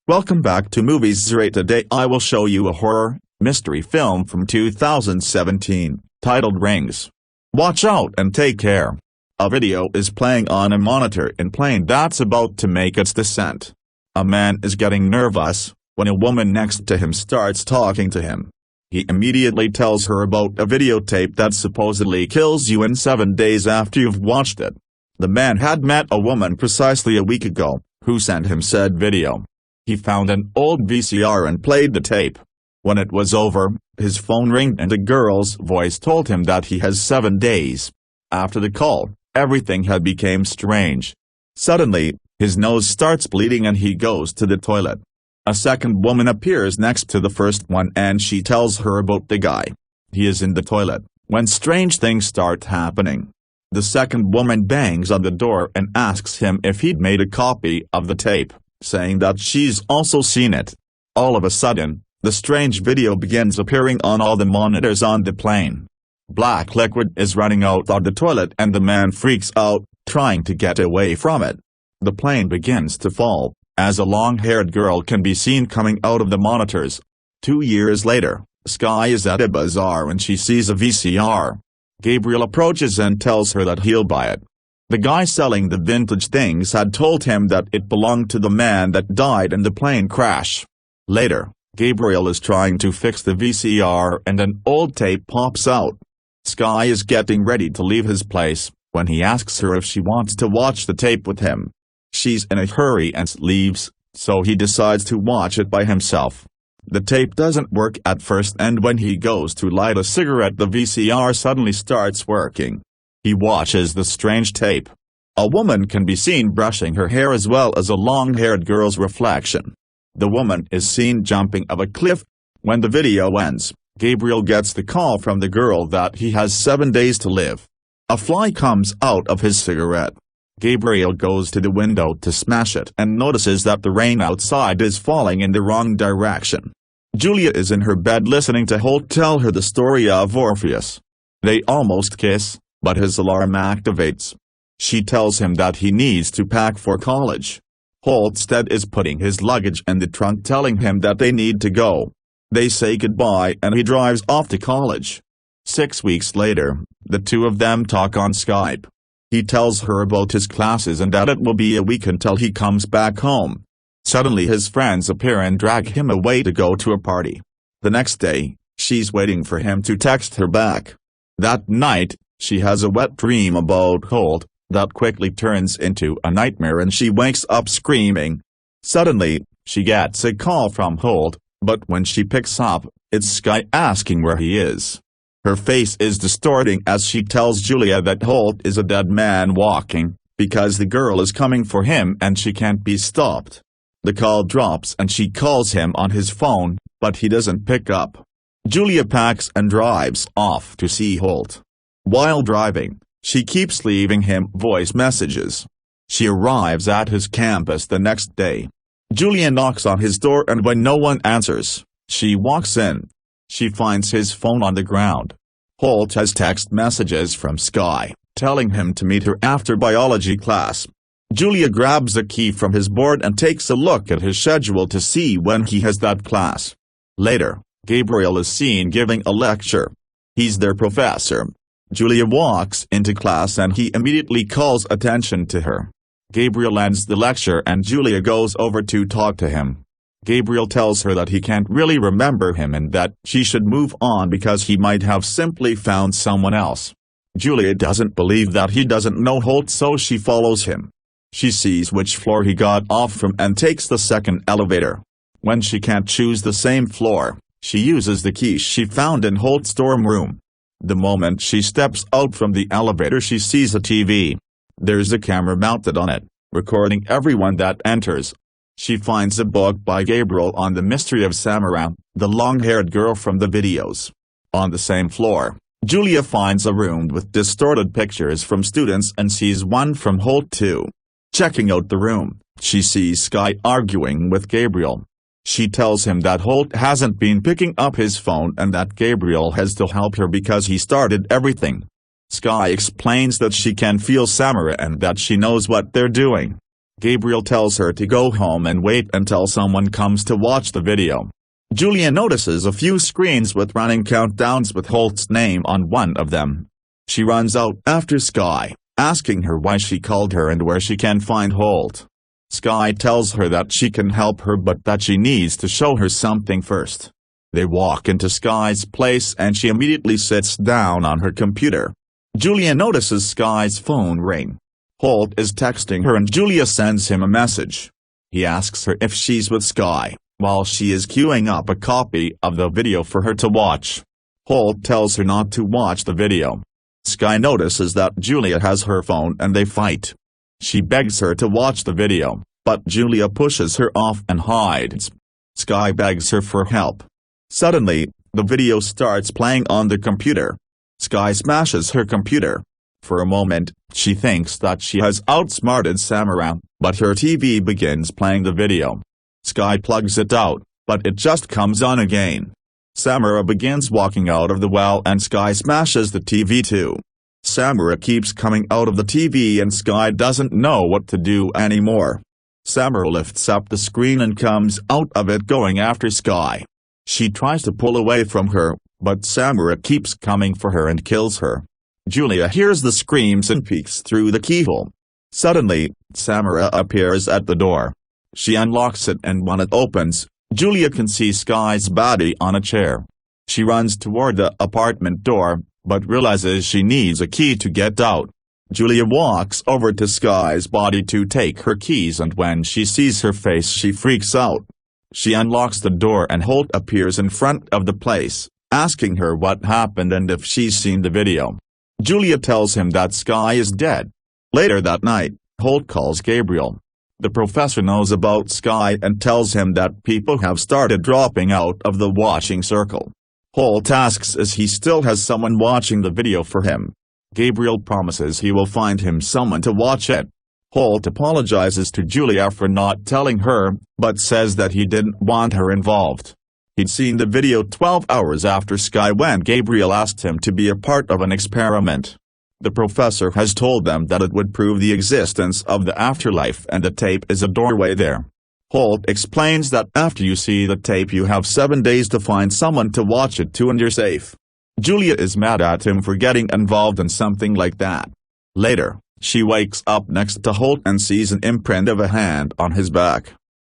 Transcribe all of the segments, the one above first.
Welcome back to Movies Right. Today I will show you a horror, mystery film from 2017, titled RingS. Watch out and take care. A video is playing on a monitor in plane that's about to make its descent. A man is getting nervous when a woman next to him starts talking to him. He immediately tells her about a videotape that supposedly kills you in 7 days after you've watched it. The man had met a woman precisely a week ago, who sent him said video. He found an old VCR and played the tape. When it was over, his phone rang and a girl's voice told him that he has 7 days. After the call, everything had become strange. Suddenly, his nose starts bleeding and he goes to the toilet. A second woman appears next to the first one and she tells her about the guy. He is in the toilet, when strange things start happening. The second woman bangs on the door and asks him if he'd made a copy of the tape, saying that she's also seen it. All of a sudden, the strange video begins appearing on all the monitors on the plane. Black liquid is running out of the toilet and the man freaks out, trying to get away from it. The plane begins to fall, as a long-haired girl can be seen coming out of the monitors. 2 years later, Sky is at a bazaar and she sees a VCR. Gabriel approaches and tells her that he'll buy it. The guy selling the vintage things had told him that it belonged to the man that died in the plane crash. Later, Gabriel is trying to fix the VCR and an old tape pops out. Sky is getting ready to leave his place, when he asks her if she wants to watch the tape with him. She's in a hurry and leaves, so he decides to watch it by himself. The tape doesn't work at first and when he goes to light a cigarette the VCR suddenly starts working. He watches the strange tape. A woman can be seen brushing her hair as well as a long-haired girl's reflection. The woman is seen jumping off a cliff. When the video ends, Gabriel gets the call from the girl that he has 7 days to live. A fly comes out of his cigarette. Gabriel goes to the window to smash it and notices that the rain outside is falling in the wrong direction. Julia is in her bed listening to Holt tell her the story of Orpheus. They almost kiss, but his alarm activates. She tells him that he needs to pack for college. Holt instead is putting his luggage in the trunk, telling him that they need to go. They say goodbye and he drives off to college. 6 weeks later, the two of them talk on Skype. He tells her about his classes and that it will be a week until he comes back home. Suddenly his friends appear and drag him away to go to a party. The next day, she's waiting for him to text her back. That night, she has a wet dream about Holt, that quickly turns into a nightmare and she wakes up screaming. Suddenly, she gets a call from Holt, but when she picks up, it's Sky asking where he is. Her face is distorting as she tells Julia that Holt is a dead man walking, because the girl is coming for him and she can't be stopped. The call drops and she calls him on his phone, but he doesn't pick up. Julia packs and drives off to see Holt. While driving, she keeps leaving him voice messages. She arrives at his campus the next day. Julia knocks on his door and when no one answers, she walks in. She finds his phone on the ground. Holt has text messages from Sky, telling him to meet her after biology class. Julia grabs a key from his board and takes a look at his schedule to see when he has that class. Later, Gabriel is seen giving a lecture. He's their professor. Julia walks into class and he immediately calls attention to her. Gabriel ends the lecture and Julia goes over to talk to him. Gabriel tells her that he can't really remember him and that she should move on because he might have simply found someone else. Julia doesn't believe that he doesn't know Holt, so she follows him. She sees which floor he got off from and takes the second elevator. When she can't choose the same floor, she uses the key she found in Holt's dorm room. The moment she steps out from the elevator she sees a TV. There's a camera mounted on it, recording everyone that enters. She finds a book by Gabriel on the mystery of Samara, the long-haired girl from the videos. On the same floor, Julia finds a room with distorted pictures from students and sees one from Holt too. Checking out the room, she sees Sky arguing with Gabriel. She tells him that Holt hasn't been picking up his phone and that Gabriel has to help her because he started everything. Sky explains that she can feel Samara and that she knows what they're doing. Gabriel tells her to go home and wait until someone comes to watch the video. Julia notices a few screens with running countdowns with Holt's name on one of them. She runs out after Sky, asking her why she called her and where she can find Holt. Sky tells her that she can help her but that she needs to show her something first. They walk into Sky's place and she immediately sits down on her computer. Julia notices Sky's phone ring. Holt is texting her and Julia sends him a message. He asks her if she's with Sky, while she is queuing up a copy of the video for her to watch. Holt tells her not to watch the video. Sky notices that Julia has her phone and they fight. She begs her to watch the video, but Julia pushes her off and hides. Sky begs her for help. Suddenly, the video starts playing on the computer. Sky smashes her computer. For a moment, she thinks that she has outsmarted Samara, but her TV begins playing the video. Sky plugs it out, but it just comes on again. Samara begins walking out of the well and Sky smashes the TV too. Samara keeps coming out of the TV and Sky doesn't know what to do anymore. Samara lifts up the screen and comes out of it going after Sky. She tries to pull away from her, but Samara keeps coming for her and kills her. Julia hears the screams and peeks through the keyhole. Suddenly, Samara appears at the door. She unlocks it and when it opens, Julia can see Sky's body on a chair. She runs toward the apartment door, but realizes she needs a key to get out. Julia walks over to Sky's body to take her keys and when she sees her face she freaks out. She unlocks the door and Holt appears in front of the place, asking her what happened and if she's seen the video. Julia tells him that Sky is dead. Later that night, Holt calls Gabriel. The professor knows about Sky and tells him that people have started dropping out of the watching circle. Holt asks if he still has someone watching the video for him. Gabriel promises he will find him someone to watch it. Holt apologizes to Julia for not telling her, but says that he didn't want her involved. He'd seen the video 12 hours after Sky when Gabriel asked him to be a part of an experiment. The professor has told them that it would prove the existence of the afterlife and the tape is a doorway there. Holt explains that after you see the tape you have 7 days to find someone to watch it to and you're safe. Julia is mad at him for getting involved in something like that. Later, she wakes up next to Holt and sees an imprint of a hand on his back.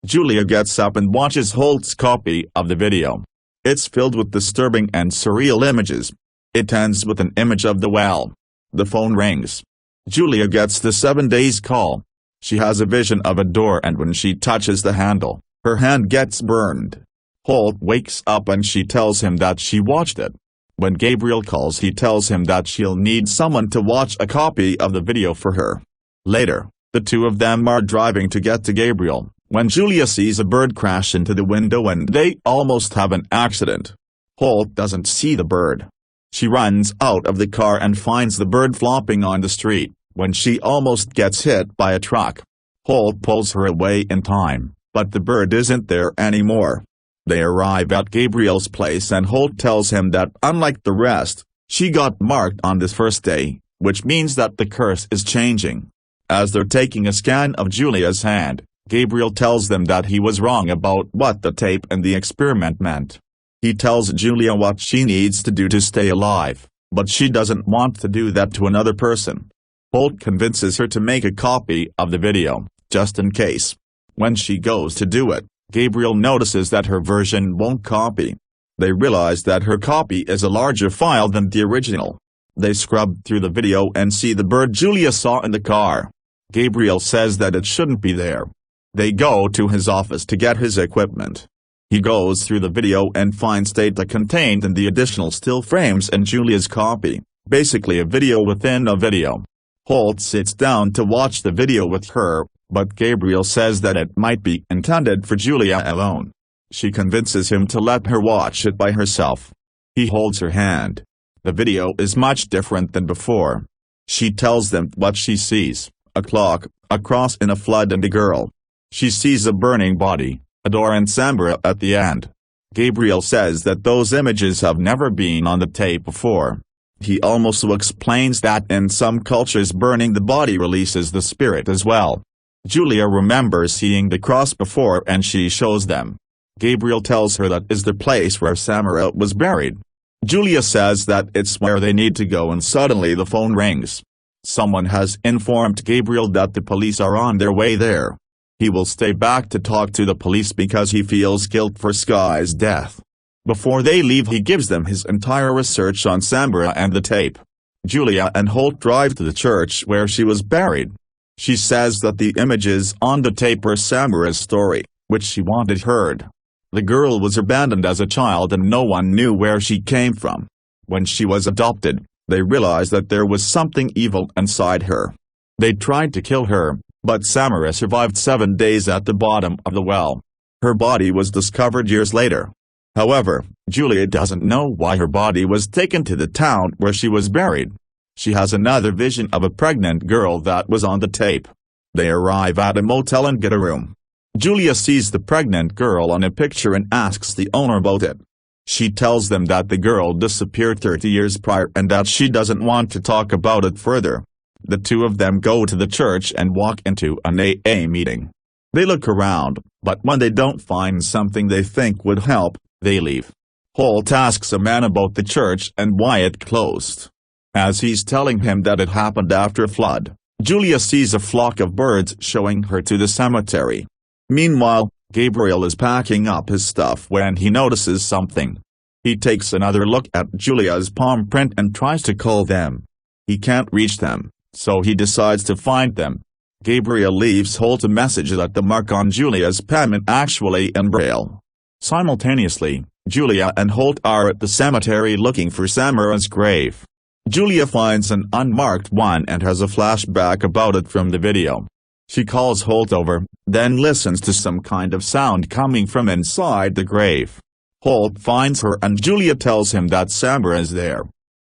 Julia gets up and watches Holt's copy of the video. It's filled with disturbing and surreal images. It ends with an image of the well. The phone rings. Julia gets the 7 days call. She has a vision of a door and when she touches the handle, her hand gets burned. Holt wakes up and she tells him that she watched it. When Gabriel calls he tells him that she'll need someone to watch a copy of the video for her. Later, the two of them are driving to get to Gabriel, when Julia sees a bird crash into the window and they almost have an accident. Holt doesn't see the bird. She runs out of the car and finds the bird flopping on the street, when she almost gets hit by a truck. Holt pulls her away in time, but the bird isn't there anymore. They arrive at Gabriel's place and Holt tells him that unlike the rest, she got marked on this first day, which means that the curse is changing. As they're taking a scan of Julia's hand, Gabriel tells them that he was wrong about what the tape and the experiment meant. He tells Julia what she needs to do to stay alive, but she doesn't want to do that to another person. Holt convinces her to make a copy of the video, just in case. When she goes to do it, Gabriel notices that her version won't copy. They realize that her copy is a larger file than the original. They scrub through the video and see the bird Julia saw in the car. Gabriel says that it shouldn't be there. They go to his office to get his equipment. He goes through the video and finds data contained in the additional still frames in Julia's copy, basically a video within a video. Holt sits down to watch the video with her, but Gabriel says that it might be intended for Julia alone. She convinces him to let her watch it by herself. He holds her hand. The video is much different than before. She tells them what she sees: a clock, a cross in a flood and a girl. She sees a burning body, a door and Samara at the end. Gabriel says that those images have never been on the tape before. He also explains that in some cultures burning the body releases the spirit as well. Julia remembers seeing the cross before and she shows them. Gabriel tells her that is the place where Samara was buried. Julia says that it's where they need to go and suddenly the phone rings. Someone has informed Gabriel that the police are on their way there. He will stay back to talk to the police because he feels guilt for Sky's death. Before they leave he gives them his entire research on Samara and the tape. Julia and Holt drive to the church where she was buried. She says that the images on the tape were Samara's story, which she wanted heard. The girl was abandoned as a child and no one knew where she came from. When she was adopted, they realized that there was something evil inside her. They tried to kill her, but Samara survived 7 days at the bottom of the well. Her body was discovered years later. However, Julia doesn't know why her body was taken to the town where she was buried. She has another vision of a pregnant girl that was on the tape. They arrive at a motel and get a room. Julia sees the pregnant girl on a picture and asks the owner about it. She tells them that the girl disappeared 30 years prior and that she doesn't want to talk about it further. The two of them go to the church and walk into an AA meeting. They look around, but when they don't find something they think would help, they leave. Holt asks a man about the church and why it closed. As he's telling him that it happened after a flood, Julia sees a flock of birds showing her to the cemetery. Meanwhile, Gabriel is packing up his stuff when he notices something. He takes another look at Julia's palm print and tries to call them. He can't reach them, so he decides to find them. Gabriel leaves Holt a message that the mark on Julia's palm is actually in Braille. Simultaneously, Julia and Holt are at the cemetery looking for Samara's grave. Julia finds an unmarked one and has a flashback about it from the video. She calls Holt over, then listens to some kind of sound coming from inside the grave. Holt finds her and Julia tells him that Samara is there.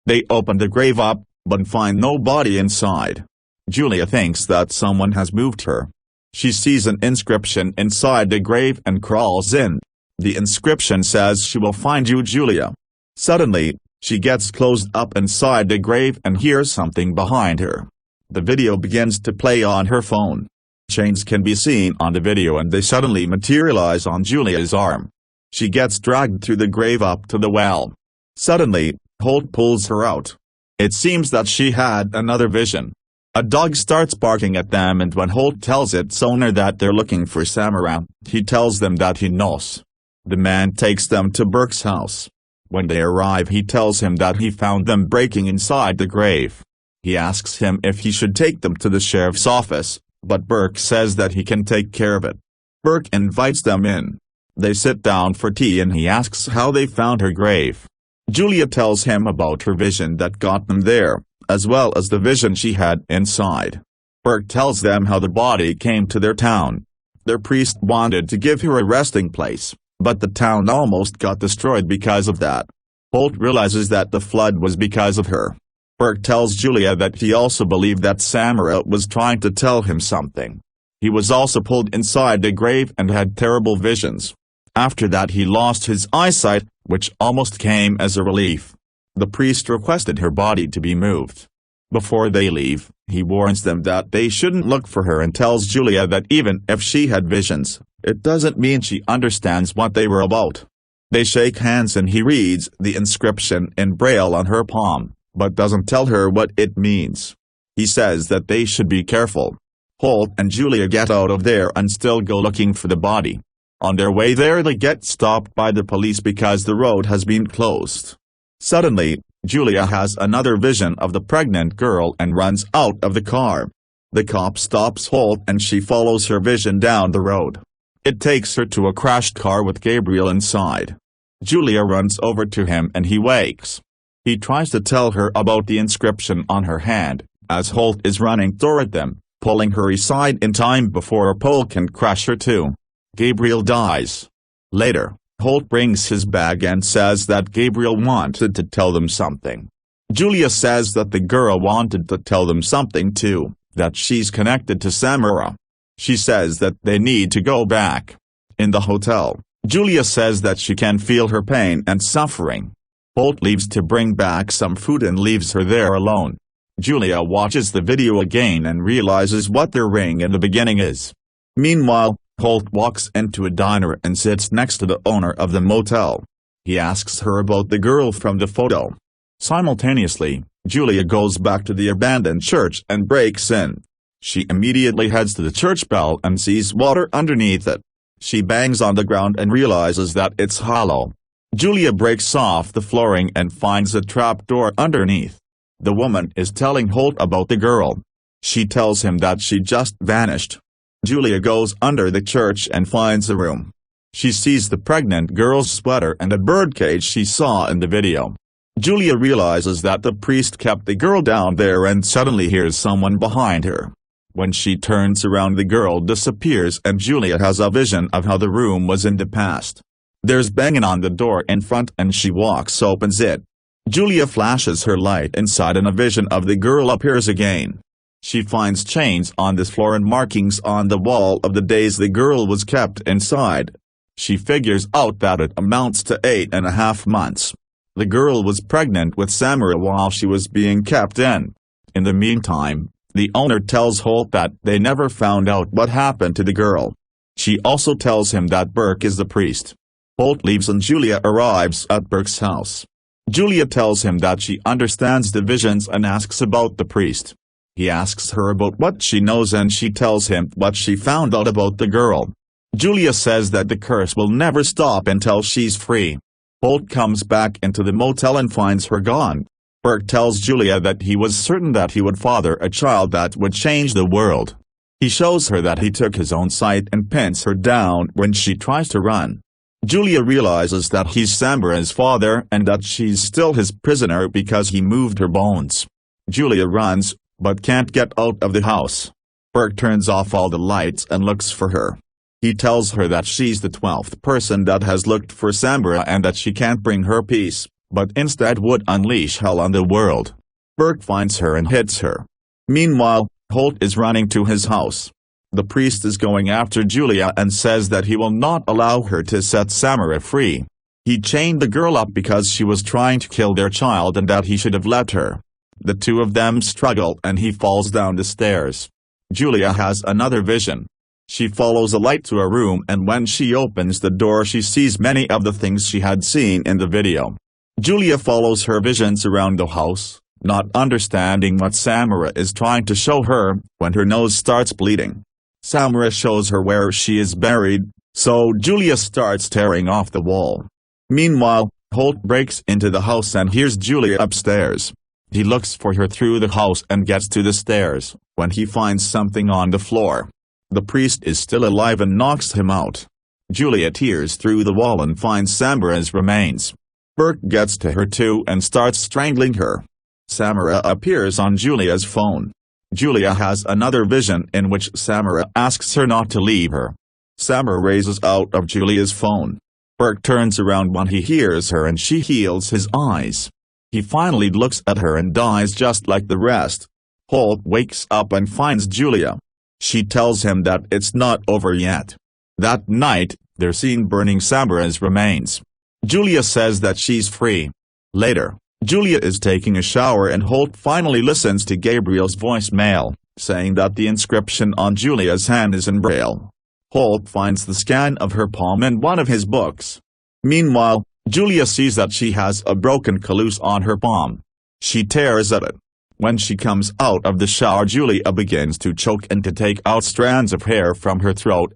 They open the grave up, but find no body inside. Julia thinks that someone has moved her. She sees an inscription inside the grave and crawls in. The inscription says she will find you, Julia. Suddenly, she gets closed up inside the grave and hears something behind her. The video begins to play on her phone. Chains can be seen on the video and they suddenly materialize on Julia's arm. She gets dragged through the grave up to the well. Suddenly, Holt pulls her out. It seems that she had another vision. A dog starts barking at them and when Holt tells its owner that they're looking for Samara, he tells them that he knows. The man takes them to Burke's house. When they arrive he tells him that he found them breaking inside the grave. He asks him if he should take them to the sheriff's office, but Burke says that he can take care of it. Burke invites them in. They sit down for tea and he asks how they found her grave. Julia tells him about her vision that got them there, as well as the vision she had inside. Burke tells them how the body came to their town. Their priest wanted to give her a resting place, but the town almost got destroyed because of that. Holt realizes that the flood was because of her. Burke tells Julia that he also believed that Samara was trying to tell him something. He was also pulled inside the grave and had terrible visions. After that he lost his eyesight, which almost came as a relief. The priest requested her body to be moved. Before they leave, he warns them that they shouldn't look for her and tells Julia that even if she had visions, it doesn't mean she understands what they were about. They shake hands and he reads the inscription in Braille on her palm, but doesn't tell her what it means. He says that they should be careful. Holt and Julia get out of there and still go looking for the body. On their way there they get stopped by the police because the road has been closed. Suddenly, Julia has another vision of the pregnant girl and runs out of the car. The cop stops Holt and she follows her vision down the road. It takes her to a crashed car with Gabriel inside. Julia runs over to him and he wakes. He tries to tell her about the inscription on her hand, as Holt is running toward them, pulling her aside in time before a pole can crush her too. Gabriel dies. Later, Holt brings his bag and says that Gabriel wanted to tell them something. Julia says that the girl wanted to tell them something too, that she's connected to Samara. She says that they need to go back. In the hotel, Julia says that she can feel her pain and suffering. Holt leaves to bring back some food and leaves her there alone. Julia watches the video again and realizes what their ring in the beginning is. Meanwhile, Holt walks into a diner and sits next to the owner of the motel. He asks her about the girl from the photo. Simultaneously, Julia goes back to the abandoned church and breaks in. She immediately heads to the church bell and sees water underneath it. She bangs on the ground and realizes that it's hollow. Julia breaks off the flooring and finds a trapdoor underneath. The woman is telling Holt about the girl. She tells him that she just vanished. Julia goes under the church and finds a room. She sees the pregnant girl's sweater and a birdcage she saw in the video. Julia realizes that the priest kept the girl down there and suddenly hears someone behind her. When she turns around, the girl disappears and Julia has a vision of how the room was in the past. There's banging on the door in front and she opens it. Julia flashes her light inside and a vision of the girl appears again. She finds chains on the floor and markings on the wall of the days the girl was kept inside. She figures out that it amounts to 8.5 months. The girl was pregnant with Samara while she was being kept in. In the meantime, the owner tells Holt that they never found out what happened to the girl. She also tells him that Burke is the priest. Holt leaves and Julia arrives at Burke's house. Julia tells him that she understands the visions and asks about the priest. He asks her about what she knows and she tells him what she found out about the girl. Julia says that the curse will never stop until she's free. Holt comes back into the motel and finds her gone. Burke tells Julia that he was certain that he would father a child that would change the world. He shows her that he took his own side and pins her down when she tries to run. Julia realizes that he's Samara's father and that she's still his prisoner because he moved her bones. Julia runs, but can't get out of the house. Burke turns off all the lights and looks for her. He tells her that she's the 12th person that has looked for Samara and that she can't bring her peace, but instead would unleash hell on the world. Burke finds her and hits her. Meanwhile, Holt is running to his house. The priest is going after Julia and says that he will not allow her to set Samara free. He chained the girl up because she was trying to kill their child and that he should have let her. The two of them struggle and he falls down the stairs. Julia has another vision. She follows a light to a room and when she opens the door she sees many of the things she had seen in the video. Julia follows her visions around the house, not understanding what Samara is trying to show her, when her nose starts bleeding. Samara shows her where she is buried, so Julia starts tearing off the wall. Meanwhile, Holt breaks into the house and hears Julia upstairs. He looks for her through the house and gets to the stairs, when he finds something on the floor. The priest is still alive and knocks him out. Julia tears through the wall and finds Samara's remains. Burke gets to her too and starts strangling her. Samara appears on Julia's phone. Julia has another vision in which Samara asks her not to leave her. Samara raises out of Julia's phone. Burke turns around when he hears her and she heals his eyes. He finally looks at her and dies just like the rest. Holt wakes up and finds Julia. She tells him that it's not over yet. That night, they're seen burning Samara's remains. Julia says that she's free. Later, Julia is taking a shower and Holt finally listens to Gabriel's voicemail, saying that the inscription on Julia's hand is in Braille. Holt finds the scan of her palm in one of his books. Meanwhile, Julia sees that she has a broken callus on her palm. She tears at it. When she comes out of the shower, Julia begins to choke and to take out strands of hair from her throat,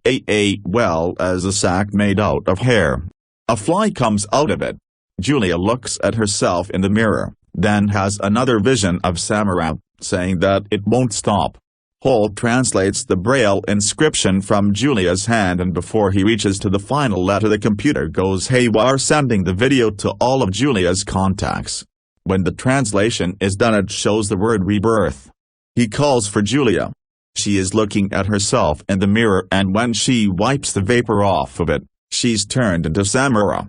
well as a sack made out of hair. A fly comes out of it. Julia looks at herself in the mirror, then has another vision of Samara, saying that it won't stop. Holt translates the Braille inscription from Julia's hand and before he reaches to the final letter the computer goes haywire, sending the video to all of Julia's contacts. When the translation is done it shows the word rebirth. He calls for Julia. She is looking at herself in the mirror and when she wipes the vapor off of it, she's turned into Samara.